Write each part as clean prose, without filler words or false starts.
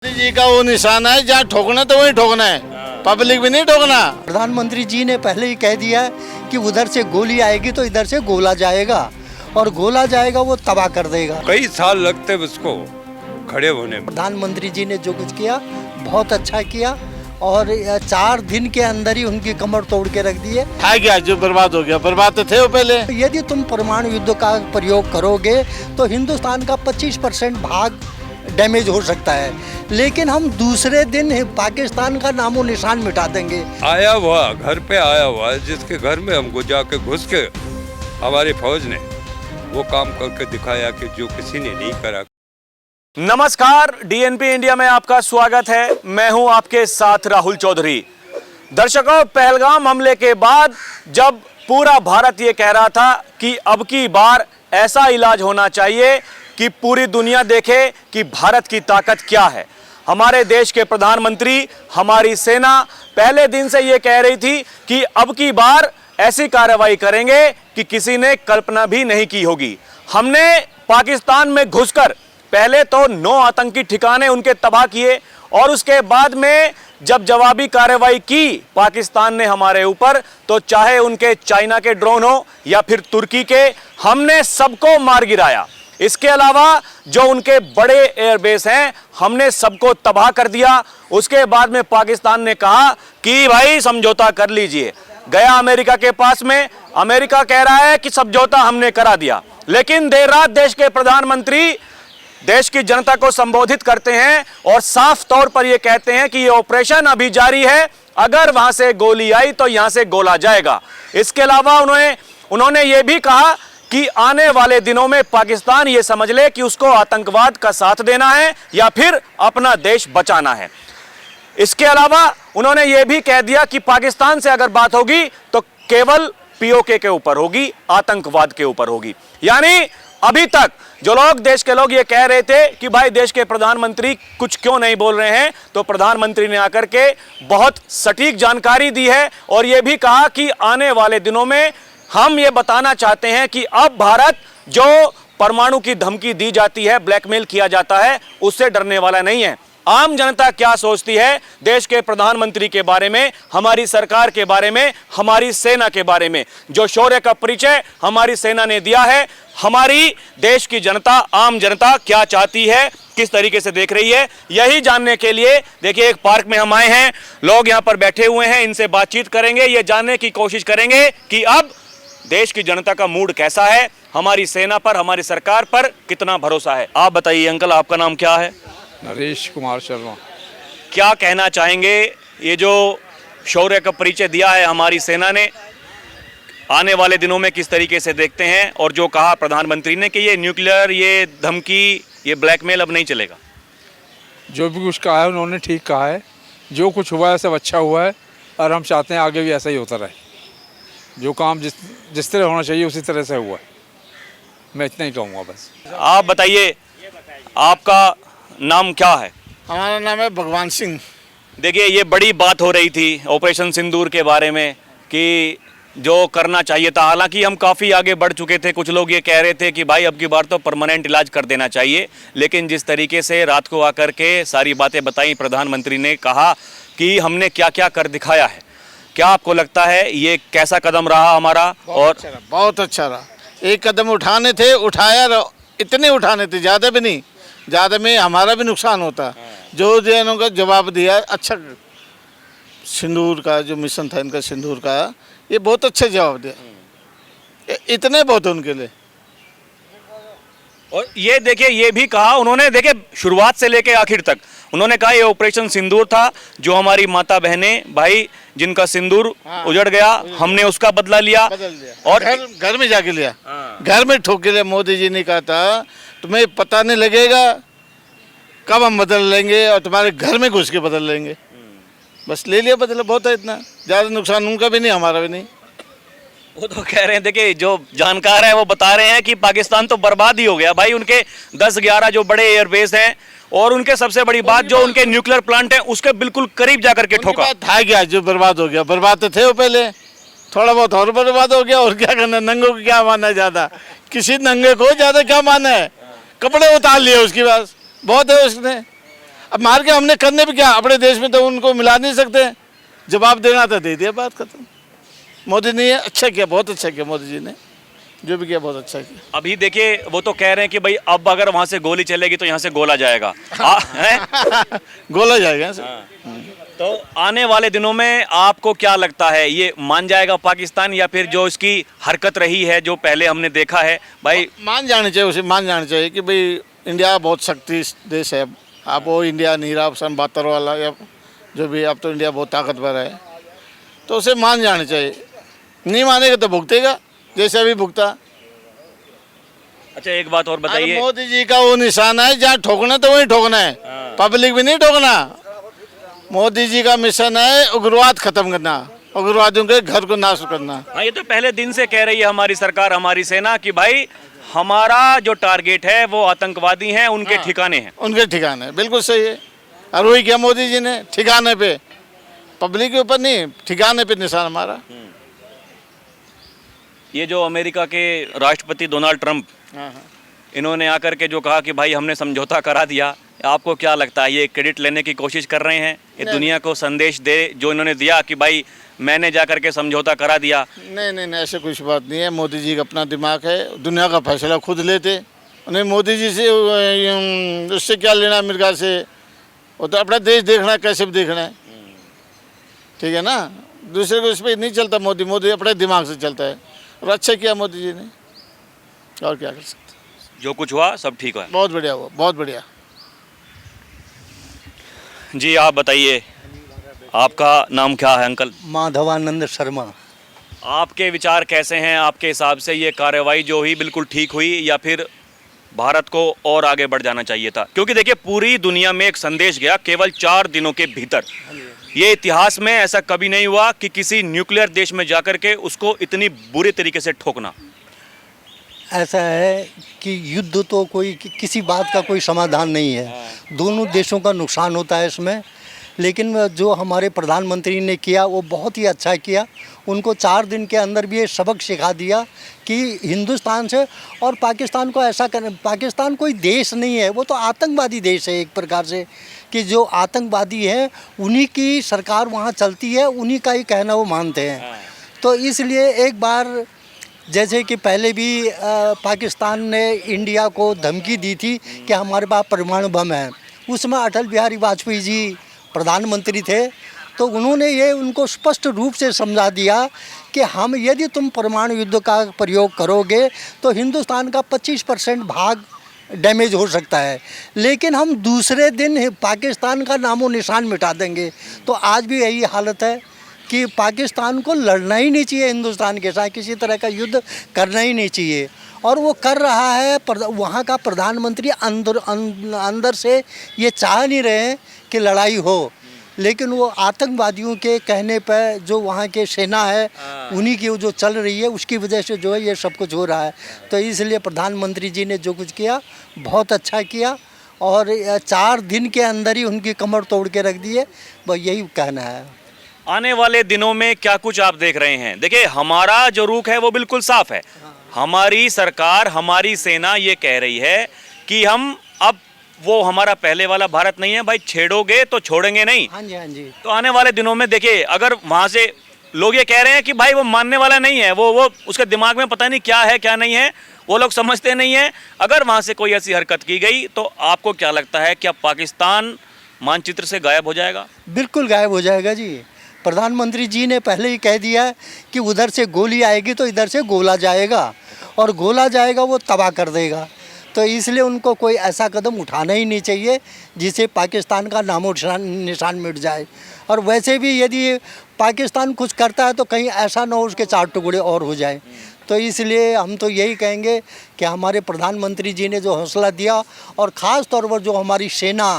मोदी जी का वो निशान है, जहाँ ठोकना तो वहीं ठोकना है, पब्लिक भी नहीं ठोकना। प्रधानमंत्री जी ने पहले ही कह दिया है कि उधर से गोली आएगी तो इधर से गोला जाएगा, और गोला जाएगा वो तबाह कर देगा। कई साल लगते उसको खड़े होने में। प्रधानमंत्री जी ने जो कुछ किया बहुत अच्छा किया, और 4 दिन के अंदर ही उनकी कमर तोड़ के रख दी है। गया जो बर्बाद हो गया, बर्बाद तो थे वो पहले। यदि तुम परमाणु युद्ध का प्रयोग करोगे तो हिंदुस्तान का 25% भाग डैमेज हो सकता है, लेकिन हम दूसरे दिन पाकिस्तान का नामो निशान मिटा देंगे। आया हुआ घर पे आया हुआ है, जिसके घर में हमको जाके घुस के हमारी फौज ने वो काम करके दिखाया कि जो किसी ने नहीं करा। नमस्कार, डीएनपी इंडिया में आपका स्वागत है। मैं हूं आपके साथ राहुल चौधरी। दर्शकों, पहलगाम हमले के बाद जब पूरा भारत ये कह रहा था कि अब की बार ऐसा इलाज होना चाहिए कि पूरी दुनिया देखे कि भारत की ताकत क्या है, हमारे देश के प्रधानमंत्री, हमारी सेना पहले दिन से ये कह रही थी कि अब की बार ऐसी कार्रवाई करेंगे कि किसी ने कल्पना भी नहीं की होगी। हमने पाकिस्तान में घुसकर पहले तो 9 आतंकी ठिकाने उनके तबाह किए, और उसके बाद में जब जवाबी कार्रवाई की पाकिस्तान ने हमारे ऊपर, तो चाहे उनके चाइना के ड्रोन हो या फिर तुर्की के, हमने सबको मार गिराया। इसके अलावा जो उनके बड़े एयरबेस हैं, हमने सबको तबाह कर दिया। उसके बाद में पाकिस्तान ने कहा कि भाई समझौता कर लीजिए। गया अमेरिका के पास में, अमेरिका कह रहा है कि समझौता हमने करा दिया, लेकिन देर रात देश के प्रधानमंत्री देश की जनता को संबोधित करते हैं और साफ तौर पर यह कहते हैं कि यह ऑपरेशन अभी जारी है, अगर वहां से गोली आई तो यहां से गोला जाएगा। इसके अलावा उन्होंने यह भी कहा कि आने वाले दिनों में पाकिस्तान यह समझ ले कि उसको आतंकवाद का साथ देना है या फिर अपना देश बचाना है। इसके अलावा उन्होंने यह भी कह दिया कि पाकिस्तान से अगर बात होगी तो केवल पीओके के ऊपर होगी, आतंकवाद के ऊपर होगी। यानी अभी तक जो लोग, देश के लोग ये कह रहे थे कि भाई देश के प्रधानमंत्री कुछ क्यों नहीं बोल रहे हैं, तो प्रधानमंत्री ने आकर के बहुत सटीक जानकारी दी है और यह भी कहा कि आने वाले दिनों में हम ये बताना चाहते हैं कि अब भारत जो परमाणु की धमकी दी जाती है, ब्लैकमेल किया जाता है, उससे डरने वाला नहीं है। आम जनता क्या सोचती है देश के प्रधानमंत्री के बारे में, हमारी सरकार के बारे में, हमारी सेना के बारे में, जो शौर्य का परिचय हमारी सेना ने दिया है, हमारी देश की जनता, आम जनता क्या चाहती है, किस तरीके से देख रही है, यही जानने के लिए देखिए एक पार्क में हम आए हैं। लोग यहाँ पर बैठे हुए हैं, इनसे बातचीत करेंगे, ये जानने की कोशिश करेंगे कि अब देश की जनता का मूड कैसा है, हमारी सेना पर, हमारी सरकार पर कितना भरोसा है। आप बताइए अंकल, आपका नाम क्या है? नरेश कुमार शर्मा। क्या कहना चाहेंगे, ये जो शौर्य का परिचय दिया है हमारी सेना ने, आने वाले दिनों में किस तरीके से देखते हैं, और जो कहा प्रधानमंत्री ने कि ये न्यूक्लियर, ये धमकी, ये ब्लैकमेल अब नहीं चलेगा? जो भी कुछ कहा है उन्होंने ठीक कहा है। जो कुछ हुआ है सब अच्छा हुआ है, और हम चाहते हैं आगे भी ऐसा ही होता रहे। जो काम जिस तरह होना चाहिए उसी तरह से हुआ है। मैं इतना ही कहूँगा बस। आप बताइए, आपका नाम क्या है? हमारा नाम है भगवान सिंह। देखिए, ये बड़ी बात हो रही थी ऑपरेशन सिंदूर के बारे में कि जो करना चाहिए था, हालांकि हम काफ़ी आगे बढ़ चुके थे। कुछ लोग ये कह रहे थे कि भाई अब की बार तो परमानेंट इलाज कर देना चाहिए, लेकिन जिस तरीके से रात को आकर के सारी बातें बताई, प्रधानमंत्री ने कहा कि हमने क्या क्या कर दिखाया है, क्या आपको लगता है ये कैसा कदम रहा हमारा? और बहुत अच्छा रहा। एक कदम उठाने थे, उठाया, इतने उठाने थे, ज़्यादा भी नहीं, ज़्यादा में हमारा भी नुकसान होता। जो जनों का जवाब दिया अच्छा, सिंदूर का जो मिशन था इनका, सिंदूर का, ये बहुत अच्छा जवाब दिया, इतने बहुत उनके लिए। और ये देखिए, ये भी कहा उन्होंने, देखिए शुरुआत से लेके आखिर तक उन्होंने कहा ये ऑपरेशन सिंदूर था, जो हमारी माता बहनें भाई जिनका सिंदूर उजड़ गया, हमने उसका बदला लिया, और घर में जाके लिया, घर में ठोक के लिया। मोदी जी ने कहा था तुम्हें पता नहीं लगेगा कब हम बदल लेंगे, और तुम्हारे घर में घुस के बदल लेंगे। बस ले लिया, बदला। बहुत है, इतना ज़्यादा नुकसान उनका भी नहीं, हमारा भी नहीं। वो तो कह रहे हैं, देखिए जो जानकार है वो बता रहे हैं कि पाकिस्तान तो बर्बाद ही हो गया भाई। उनके 10-11 जो बड़े एयरबेस हैं, और उनके सबसे बड़ी बात जो उनके न्यूक्लियर प्लांट हैं, उसके बिल्कुल करीब जाकर के ठोका। था क्या जो बर्बाद हो गया? बर्बाद तो थे वो पहले, थोड़ा बहुत और बर्बाद हो गया। और क्या करना, नंगों को क्या माना ज़्यादा? किसी नंगे को ज़्यादा क्या माना है? कपड़े उतार लिए उसके बाद, बहुत है उसने। अब मार के हमने करने भी क्या, अपने देश में तो उनको मिला नहीं सकते, जवाब देना था दे दिया, बात खत्म। मोदी ने अच्छा किया, बहुत अच्छा किया मोदी जी ने, जो भी किया बहुत अच्छा किया। अभी देखिए वो तो कह रहे हैं कि भाई अब अगर वहां से गोली चलेगी तो यहाँ से गोला जाएगा हैं? गोला जाएगा ऐसे। तो आने वाले दिनों में आपको क्या लगता है, ये मान जाएगा पाकिस्तान, या फिर जो इसकी हरकत रही है जो पहले हमने देखा है भाई? मान जाने चाहिए, उसे मान जाना चाहिए कि भाई इंडिया बहुत शक्ति देश है। आप वो इंडिया नहीं रहा सन 72 वाला या जो भी, अब तो इंडिया बहुत ताकतवर है, तो उसे मान जाना चाहिए। नहीं मानेगा तो भुगतेगा, जैसे अभी भुगता। अच्छा एक बात और अरे बताइए। मोदी जी का वो निशाना है, जहाँ ठोकना तो वहीं ठोकना है, पब्लिक भी नहीं ठोकना। मोदी जी का मिशन है उग्रवाद खत्म करना, उग्रवादियों के घर को नाश करना। हाँ, ये तो पहले दिन से कह रही है हमारी सरकार, हमारी सेना कि भाई हमारा जो टारगेट है वो आतंकवादी हैं, उनके ठिकाने हैं। उनके ठिकाने, बिल्कुल सही है। और वही किया मोदी जी ने, ठिकाने पे, पब्लिक के ऊपर नहीं, ठिकाने पे निशाना मारा। ये जो अमेरिका के राष्ट्रपति डोनाल्ड ट्रंप, इन्होंने आकर के जो कहा कि भाई हमने समझौता करा दिया, आपको क्या लगता है ये क्रेडिट लेने की कोशिश कर रहे हैं? ये दुनिया को संदेश दे जो इन्होंने दिया कि भाई मैंने जा करके समझौता करा दिया? नहीं नहीं नहीं, ऐसे कुछ बात नहीं है। मोदी जी का अपना दिमाग है, दुनिया का फैसला खुद लेते। उन्हें मोदी जी से उससे क्या लेना, अमेरिका से? वो तो अपना देश देखना है, कैसे भी देखना है, ठीक है ना। दूसरे को इस पर नहीं चलता। मोदी अपने दिमाग से चलता है, और अच्छा किया मोदी जी ने, और क्या कर सकते। जो कुछ हुआ सब ठीक हुआ। बहुत बढ़िया हुआ, बहुत बढ़िया। जी आप बताइए, आपका नाम क्या है अंकल? माधवानंद शर्मा। आपके विचार कैसे हैं? आपके हिसाब से ये कार्रवाई जो हुई बिल्कुल ठीक हुई, या फिर भारत को और आगे बढ़ जाना चाहिए था? क्योंकि देखिए पूरी दुनिया में एक संदेश गया केवल 4 दिनों के भीतर। ये इतिहास में ऐसा कभी नहीं हुआ कि किसी न्यूक्लियर देश में जाकर के उसको इतनी बुरे तरीके से ठोकना। ऐसा है कि युद्ध तो कोई किसी बात का कोई समाधान नहीं है, दोनों देशों का नुकसान होता है इसमें। लेकिन जो हमारे प्रधानमंत्री ने किया वो बहुत ही अच्छा किया। उनको 4 दिन के अंदर भी ये सबक सिखा दिया कि हिंदुस्तान से और पाकिस्तान को ऐसा करना। पाकिस्तान कोई देश नहीं है, वो तो आतंकवादी देश है एक प्रकार से, कि जो आतंकवादी हैं उन्हीं की सरकार वहाँ चलती है, उन्हीं का ही कहना वो मानते हैं। तो इसलिए एक बार जैसे कि पहले भी पाकिस्तान ने इंडिया को धमकी दी थी कि हमारे पास परमाणु बम है, उसमें अटल बिहारी वाजपेयी जी प्रधानमंत्री थे, तो उन्होंने ये उनको स्पष्ट रूप से समझा दिया कि हम यदि तुम परमाणु युद्ध का प्रयोग करोगे तो हिंदुस्तान का 25% भाग डैमेज हो सकता है, लेकिन हम दूसरे दिन पाकिस्तान का नामो निशान मिटा देंगे। तो आज भी यही हालत है कि पाकिस्तान को लड़ना ही नहीं चाहिए, हिंदुस्तान के साथ किसी तरह का युद्ध करना ही नहीं चाहिए, और वो कर रहा है। वहाँ का प्रधानमंत्री अंदर से ये चाह नहीं रहे हैं कि लड़ाई हो, लेकिन वो आतंकवादियों के कहने पर जो वहाँ के सेना है उन्हीं की जो चल रही है उसकी वजह से जो है ये सब कुछ हो रहा है। तो इसलिए प्रधानमंत्री जी ने जो कुछ किया बहुत अच्छा किया, और 4 दिन के अंदर ही उनकी कमर तोड़ के रख दी है, बस यही कहना है। आने वाले दिनों में क्या कुछ आप देख रहे हैं? देखिए हमारा जो रुख है वो बिल्कुल साफ है। हमारी सरकार, हमारी सेना ये कह रही है कि हम अब वो हमारा पहले वाला भारत नहीं है भाई, छेड़ोगे तो छोड़ेंगे नहीं। हाँ जी, हाँ जी। तो आने वाले दिनों में देखिए अगर वहाँ से लोग ये कह रहे हैं कि भाई वो मानने वाला नहीं है, वो उसके दिमाग में पता नहीं क्या है क्या नहीं है, वो लोग समझते नहीं है। अगर वहाँ से कोई ऐसी हरकत की गई तो आपको क्या लगता है, क्या पाकिस्तान मानचित्र से गायब हो जाएगा? बिल्कुल गायब हो जाएगा जी। प्रधानमंत्री जी ने पहले ही कह दिया है कि उधर से गोली आएगी तो इधर से गोला जाएगा, और गोला जाएगा वो तबाह कर देगा। तो इसलिए उनको कोई ऐसा कदम उठाना ही नहीं चाहिए जिससे पाकिस्तान का नामो निशान मिट जाए। और वैसे भी यदि पाकिस्तान कुछ करता है तो कहीं ऐसा ना हो उसके 4 टुकड़े और हो जाए। तो इसलिए हम तो यही कहेंगे कि हमारे प्रधानमंत्री जी ने जो हौसला दिया, और ख़ास तौर पर जो हमारी सेना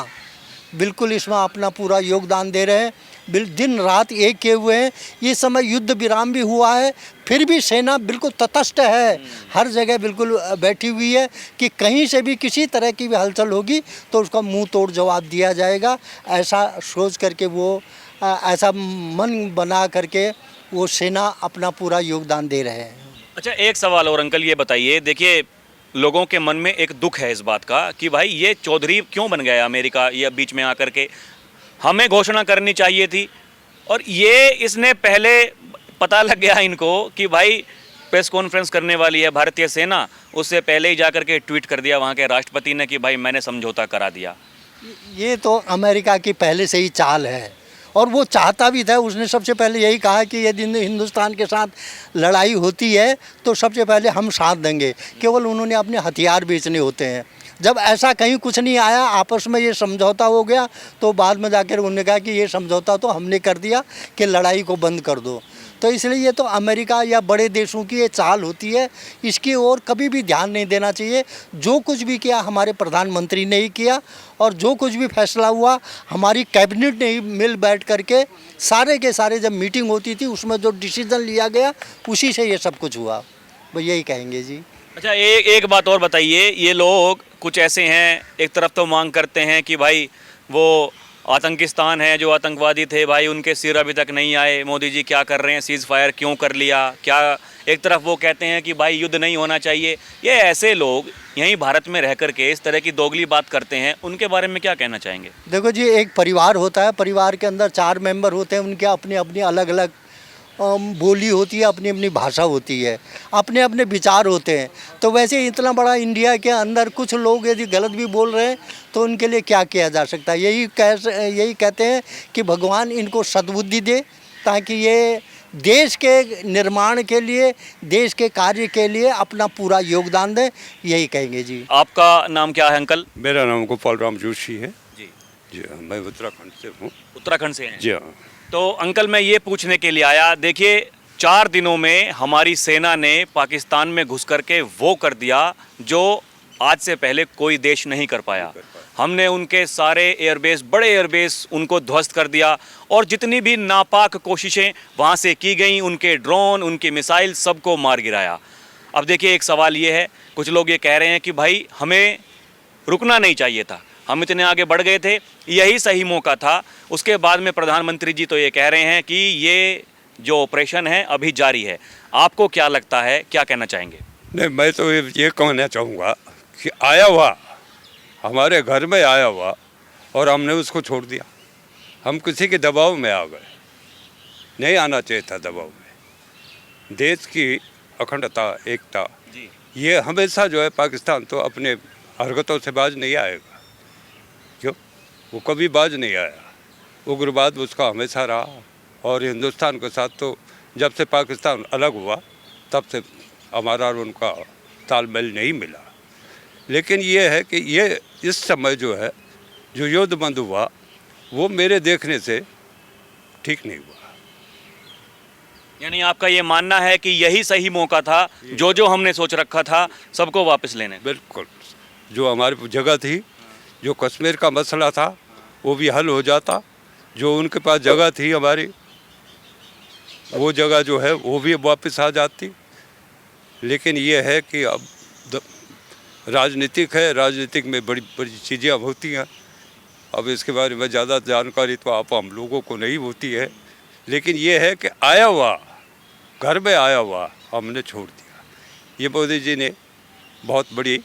बिल्कुल इसमें अपना पूरा योगदान दे रहे हैं, दिन रात एक किए हुए हैं। इस समय युद्ध विराम भी हुआ है, फिर भी सेना बिल्कुल तटस्थ है, हर जगह बिल्कुल बैठी हुई है कि कहीं से भी किसी तरह की भी हलचल होगी तो उसका मुंह तोड़ जवाब दिया जाएगा। ऐसा सोच करके वो ऐसा मन बना करके वो सेना अपना पूरा योगदान दे रहे हैं। अच्छा एक सवाल और अंकल, ये बताइए, देखिए लोगों के मन में एक दुख है इस बात का कि भाई ये चौधरी क्यों बन गया अमेरिका, ये बीच में आकर के हमें घोषणा करनी चाहिए थी। और ये इसने पहले पता लग गया इनको कि भाई प्रेस कॉन्फ्रेंस करने वाली है भारतीय सेना, उससे पहले ही जाकर के ट्वीट कर दिया वहाँ के राष्ट्रपति ने कि भाई मैंने समझौता करा दिया। ये तो अमेरिका की पहले से ही चाल है और वो चाहता भी था। उसने सबसे पहले यही कहा कि यदि हिंदुस्तान के साथ लड़ाई होती है तो सबसे पहले हम साथ देंगे, केवल उन्होंने अपने हथियार बेचने होते हैं। जब ऐसा कहीं कुछ नहीं आया, आपस में ये समझौता हो गया, तो बाद में जाकर उन्होंने कहा कि ये समझौता तो हमने कर दिया कि लड़ाई को बंद कर दो। तो इसलिए ये तो अमेरिका या बड़े देशों की ये चाल होती है, इसकी ओर कभी भी ध्यान नहीं देना चाहिए। जो कुछ भी किया हमारे प्रधानमंत्री ने ही किया और जो कुछ भी फैसला हुआ हमारी कैबिनेट ने ही मिल बैठ करके सारे के सारे जब मीटिंग होती थी उसमें जो डिसीजन लिया गया उसी से ये सब कुछ हुआ। भाई यही कहेंगे जी। अच्छा, एक बात और बताइए, ये लोग कुछ ऐसे हैं, एक तरफ तो मांग करते हैं कि भाई वो आतंकिस्तान है, जो आतंकवादी थे भाई उनके सिर अभी तक नहीं आए, मोदी जी क्या कर रहे हैं, सीज़ फायर क्यों कर लिया, क्या। एक तरफ वो कहते हैं कि भाई युद्ध नहीं होना चाहिए। ये ऐसे लोग यहीं भारत में रह करके इस तरह की दोगली बात करते हैं, उनके बारे में क्या कहना चाहेंगे? देखो जी, एक परिवार होता है, परिवार के अंदर 4 मेंबर होते हैं, उनके अपनी अपनी अलग अलग बोली होती है, अपनी अपनी भाषा होती है, अपने अपने विचार होते हैं। तो वैसे इतना बड़ा इंडिया के अंदर कुछ लोग यदि गलत भी बोल रहे हैं तो उनके लिए क्या किया जा सकता है। यही कहते हैं कि भगवान इनको सद्बुद्धि दे ताकि ये देश के निर्माण के लिए, देश के कार्य के लिए अपना पूरा योगदान दें। यही कहेंगे जी। आपका नाम क्या है अंकल? मेरा नाम गोपाल राम जोशी है जी। जी हाँ, मैं उत्तराखंड से हूँ। उत्तराखंड से हैं? जी हाँ। तो अंकल मैं ये पूछने के लिए आया, देखिए 4 दिनों में हमारी सेना ने पाकिस्तान में घुस करके वो कर दिया जो आज से पहले कोई देश नहीं कर पाया। हमने उनके सारे एयरबेस, बड़े एयरबेस उनको ध्वस्त कर दिया और जितनी भी नापाक कोशिशें वहाँ से की गई, उनके ड्रोन, उनकी मिसाइल, सबको मार गिराया। अब देखिए एक सवाल ये है, कुछ लोग ये कह रहे हैं कि भाई हमें रुकना नहीं चाहिए था, हम इतने आगे बढ़ गए थे, यही सही मौका था। उसके बाद में प्रधानमंत्री जी तो ये कह रहे हैं कि ये जो ऑपरेशन है अभी जारी है। आपको क्या लगता है, क्या कहना चाहेंगे? नहीं, मैं तो ये कहना चाहूँगा कि आया हुआ हमारे घर में आया हुआ और हमने उसको छोड़ दिया। हम किसी के दबाव में आ गए, नहीं आना चाहिए था दबाव में। देश की अखंडता, एकता, ये हमेशा जो है पाकिस्तान तो अपने हरकतों से बाज नहीं आएगा। क्यों? वो कभी बाज नहीं आया। उग्रवाद उसका हमेशा रहा और हिंदुस्तान के साथ तो जब से पाकिस्तान अलग हुआ तब से हमारा और उनका तालमेल नहीं मिला। लेकिन ये है कि ये इस समय जो है जो युद्ध बंद हुआ वो मेरे देखने से ठीक नहीं हुआ। यानी आपका ये मानना है कि यही सही मौका था, जो हमने सोच रखा था सबको वापस लेने? बिल्कुल, जो हमारी जगह थी, जो कश्मीर का मसला था वो भी हल हो जाता, जो उनके पास जगह थी हमारी वो जगह जो है वो भी वापस आ जाती। लेकिन ये है कि अब राजनीतिक है, राजनीतिक में बड़ी बड़ी चीज़ें अब होती हैं। अब इसके बारे में ज़्यादा जानकारी तो आप हम लोगों को नहीं होती है, लेकिन ये है कि आया हुआ, घर में आया हुआ हमने छोड़ दिया। ये मोदी जी ने बहुत बड़ी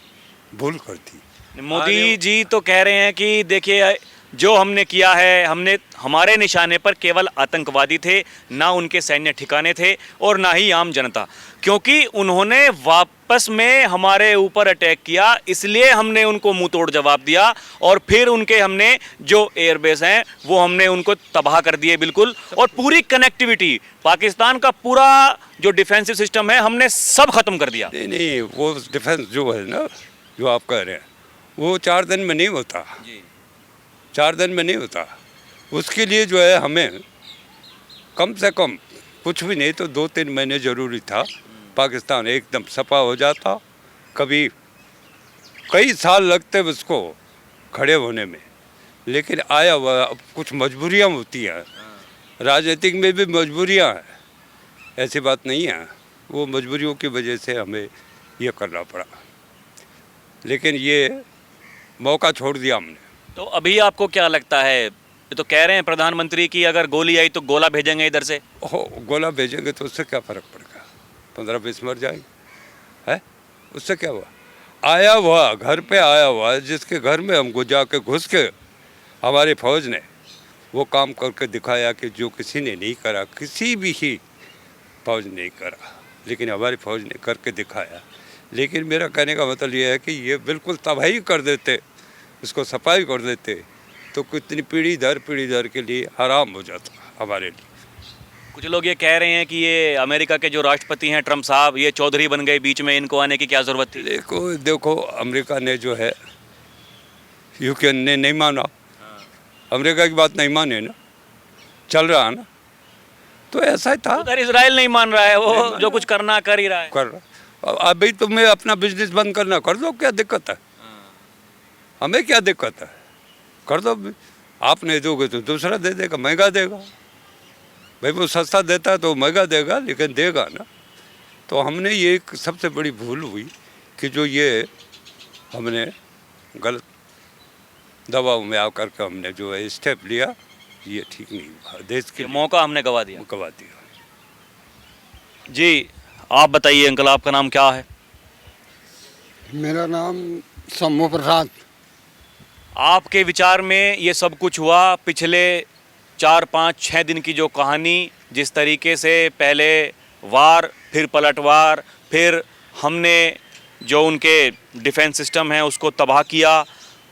भूल कर दी। मोदी जी तो कह रहे हैं कि देखिए जो हमने किया है, हमने हमारे निशाने पर केवल आतंकवादी थे, ना उनके सैन्य ठिकाने थे और ना ही आम जनता, क्योंकि उन्होंने वापस में हमारे ऊपर अटैक किया, इसलिए हमने उनको मुंह तोड़ जवाब दिया और फिर उनके हमने जो एयरबेस हैं वो हमने उनको तबाह कर दिए बिल्कुल। और पूरी कनेक्टिविटी, पाकिस्तान का पूरा जो डिफेंसिव सिस्टम है हमने सब खत्म कर दिया। नहीं, वो डिफेंस जो है ना, जो आप कह रहे हैं वो 4 दिन में नहीं होता। 4 दिन में नहीं होता। उसके लिए जो है हमें कम से कम कुछ भी नहीं तो 2-3 महीने ज़रूरी था। पाकिस्तान एकदम सफा हो जाता, कभी कई साल लगते उसको खड़े होने में। लेकिन आया हुआ अब कुछ मजबूरियाँ होती हैं, राजनीतिक में भी मजबूरियाँ हैं, ऐसी बात नहीं है। वो मजबूरियों की वजह से हमें ये करना पड़ा, लेकिन ये मौका छोड़ दिया हमने। तो अभी आपको क्या लगता है, ये तो कह रहे हैं प्रधानमंत्री की अगर गोली आई तो गोला भेजेंगे इधर से? गोला भेजेंगे तो उससे क्या फ़र्क पड़ेगा? 15-20 मर जाएंगे, है उससे क्या हुआ? आया हुआ, घर पे आया हुआ, जिसके घर में हमको जाके घुस के हमारी फौज ने वो काम करके दिखाया कि जो किसी ने नहीं करा, किसी भी ही फौज ने नहीं करा, लेकिन हमारी फौज ने करके दिखाया। लेकिन मेरा कहने का मतलब ये है कि ये बिल्कुल तबाही कर देते, इसको सफाई कर देते, तो कितनी पीढ़ी दर के लिए आराम हो जाता हमारे लिए। कुछ लोग ये कह रहे हैं कि ये अमेरिका के जो राष्ट्रपति हैं ट्रम्प साहब, ये चौधरी बन गए, बीच में इनको आने की क्या ज़रूरत थी? देखो अमेरिका ने जो है, यूक्रेन ने नहीं माना, अमेरिका की बात नहीं माने ना, चल रहा ना, तो ऐसा ही था। उधर इजराइल नहीं मान रहा है, वो जो कुछ करना कर ही रहा है। कर रहा, अभी तुम्हें अपना बिजनेस बंद करना कर दो, क्या दिक्कत है? हमें क्या दिक्कत है, कर दो। आप नहीं दोगे तो दूसरा दे देगा, महंगा देगा। भाई वो सस्ता देता है तो महंगा देगा, लेकिन देगा ना। तो हमने ये एक सबसे बड़ी भूल हुई कि जो ये हमने गलत दबाव में आकर के हमने जो है स्टेप लिया, ये ठीक नहीं हुआ, देश के मौका हमने गवा दिया। गवा दिया। जी आप बताइए अंकल, आपका नाम क्या है? मेरा नाम शंभू प्रसाद। आपके विचार में ये सब कुछ हुआ, पिछले 4, 5, 6 दिन की जो कहानी, जिस तरीके से पहले वार, फिर पलटवार, फिर हमने जो उनके डिफेंस सिस्टम है उसको तबाह किया,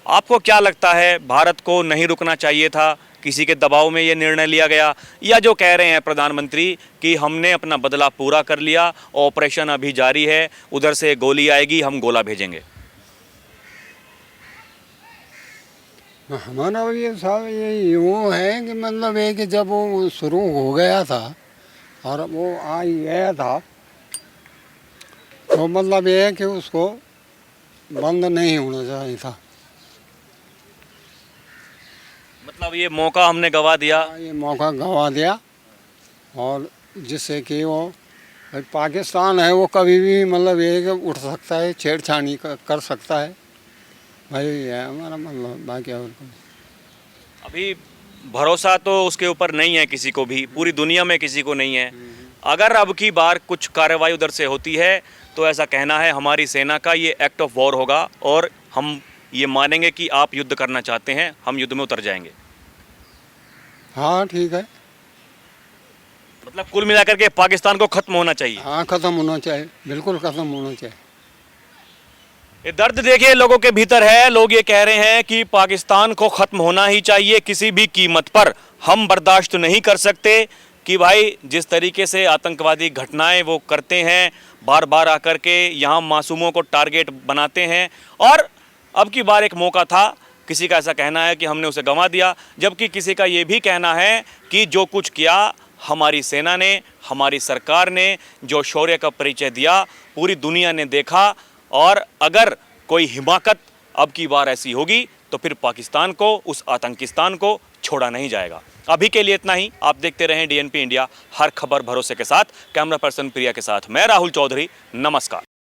आपको क्या लगता है भारत को नहीं रुकना चाहिए था? किसी के दबाव में ये निर्णय लिया गया, या जो कह रहे हैं प्रधानमंत्री कि हमने अपना बदला पूरा कर लिया, ऑपरेशन अभी जारी है, उधर से गोली आएगी, हम गोला भेजेंगे? हमारा ये साहब ये यूँ है कि मतलब है कि जब वो शुरू हो गया था और वो आ ही गया था, तो मतलब ये है कि उसको बंद नहीं होना चाहिए था। मतलब ये मौका हमने गवा दिया। ये मौका गंवा दिया, और जिससे कि वो भाई पाकिस्तान है, वो कभी भी मतलब ये कि उठ सकता है, छेड़छाड़ी कर सकता है। भाई है हमारा मतलब, बाकी और अभी भरोसा तो उसके ऊपर नहीं है किसी को भी, पूरी दुनिया में किसी को नहीं है। अगर अब की बार कुछ कार्रवाई उधर से होती है तो ऐसा कहना है हमारी सेना का, ये एक्ट ऑफ वॉर होगा और हम ये मानेंगे कि आप युद्ध करना चाहते हैं, हम युद्ध में उतर जाएंगे। हाँ ठीक है। मतलब कुल मिलाकर के पाकिस्तान को खत्म होना चाहिए। हाँ ख़त्म होना चाहिए, बिल्कुल ख़त्म होना चाहिए। ये दर्द देखिए लोगों के भीतर है। लोग ये कह रहे हैं कि पाकिस्तान को ख़त्म होना ही चाहिए किसी भी कीमत पर। हम बर्दाश्त नहीं कर सकते कि भाई जिस तरीके से आतंकवादी घटनाएं वो करते हैं, बार बार आकर के यहाँ मासूमों को टारगेट बनाते हैं। और अब की बार एक मौका था, किसी का ऐसा कहना है कि हमने उसे गंवा दिया, जबकि किसी का ये भी कहना है कि जो कुछ किया हमारी सेना ने, हमारी सरकार ने, जो शौर्य का परिचय दिया, पूरी दुनिया ने देखा। और अगर कोई हिमाकत अब की बार ऐसी होगी तो फिर पाकिस्तान को, उस आतंकिस्तान को छोड़ा नहीं जाएगा। अभी के लिए इतना ही। आप देखते रहें DNP इंडिया, हर खबर भरोसे के साथ। कैमरा पर्सन प्रिया के साथ मैं राहुल चौधरी, नमस्कार।